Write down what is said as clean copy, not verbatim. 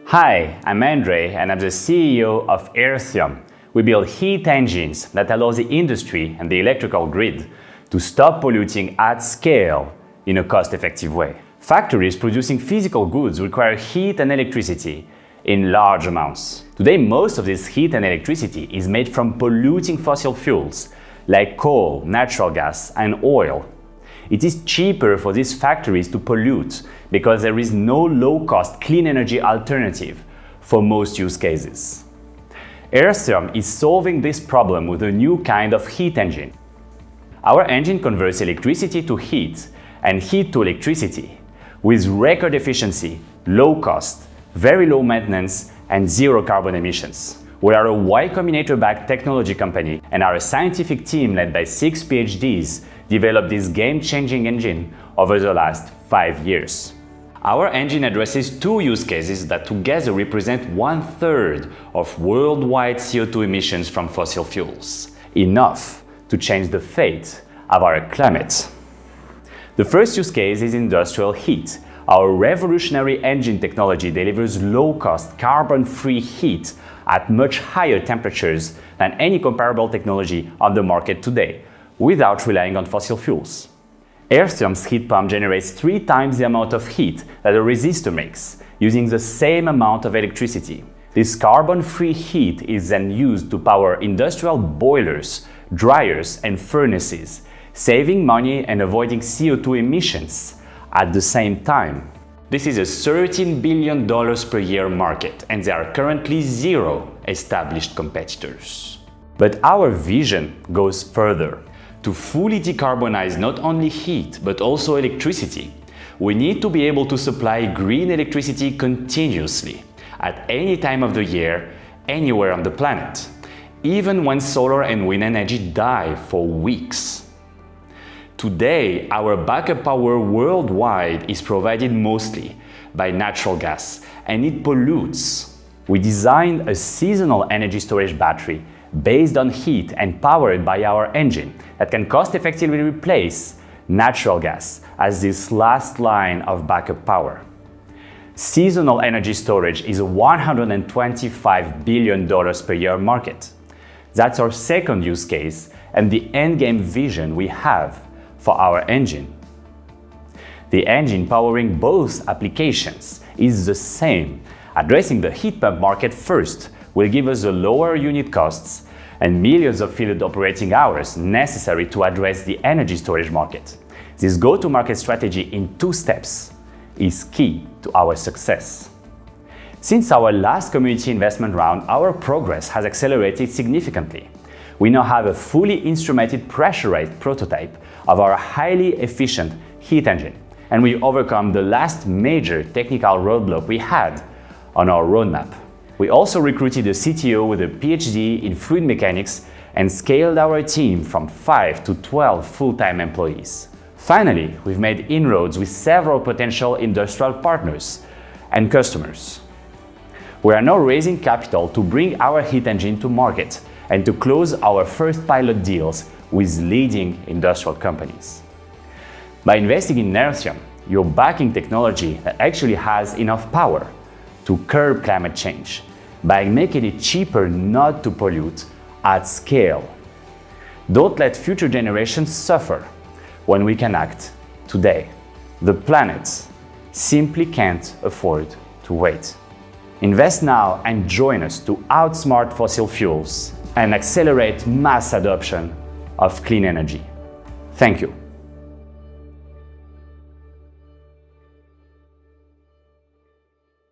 Hi, I'm Andre and I'm the CEO of Airthium. We build heat engines that allow the industry and the electrical grid to stop polluting at scale in a cost-effective way. Factories producing physical goods require heat and electricity in large amounts. Today, most of this heat and electricity is made from polluting fossil fuels like coal, natural gas, and oil. It is cheaper for these factories to pollute because there is no low-cost clean energy alternative for most use cases. Airthium is solving this problem with a new kind of heat engine. Our engine converts electricity to heat and heat to electricity with record efficiency, low cost, very low maintenance, and zero carbon emissions. We are a Y Combinator-backed technology company, and our scientific team, led by 6 PhDs, developed this game-changing engine over the last 5 years. Our engine addresses 2 use cases that together represent 1/3 of worldwide CO2 emissions from fossil fuels, enough to change the fate of our climate. The first use case is industrial heat. Our revolutionary engine technology delivers low-cost, carbon-free heat at much higher temperatures than any comparable technology on the market today, without relying on fossil fuels. Airthium's heat pump generates 3 times the amount of heat that a resistor makes, using the same amount of electricity. This carbon-free heat is then used to power industrial boilers, dryers, and furnaces, saving money and avoiding CO2 emissions at the same time. This is a $13 billion per year market, and there are currently 0 established competitors. But our vision goes further. To fully decarbonize not only heat, but also electricity, we need to be able to supply green electricity continuously, at any time of the year, anywhere on the planet, even when solar and wind energy die for weeks. Today, our backup power worldwide is provided mostly by natural gas, and it pollutes. We designed a seasonal energy storage battery based on heat and powered by our engine that can cost-effectively replace natural gas as this last line of backup power. Seasonal energy storage is a $125 billion per year market. That's our second use case and the endgame vision we have for our engine. The engine powering both applications is the same. Addressing the heat pump market first will give us the lower unit costs and millions of field operating hours necessary to address the energy storage market. This go-to-market strategy in 2 steps is key to our success. Since our last community investment round, our progress has accelerated significantly. We now have a fully instrumented pressurized prototype of our highly efficient heat engine, and we overcome the last major technical roadblock we had on our roadmap. We also recruited a CTO with a PhD in fluid mechanics and scaled our team from 5 to 12 full-time employees. Finally, we've made inroads with several potential industrial partners and customers. We are now raising capital to bring our heat engine to market and to close our first pilot deals with leading industrial companies. By investing in Airthium, you're backing technology that actually has enough power to curb climate change by making it cheaper not to pollute at scale. Don't let future generations suffer when we can act today. The planet simply can't afford to wait. Invest now and join us to outsmart fossil fuels and accelerate mass adoption of clean energy. Thank you.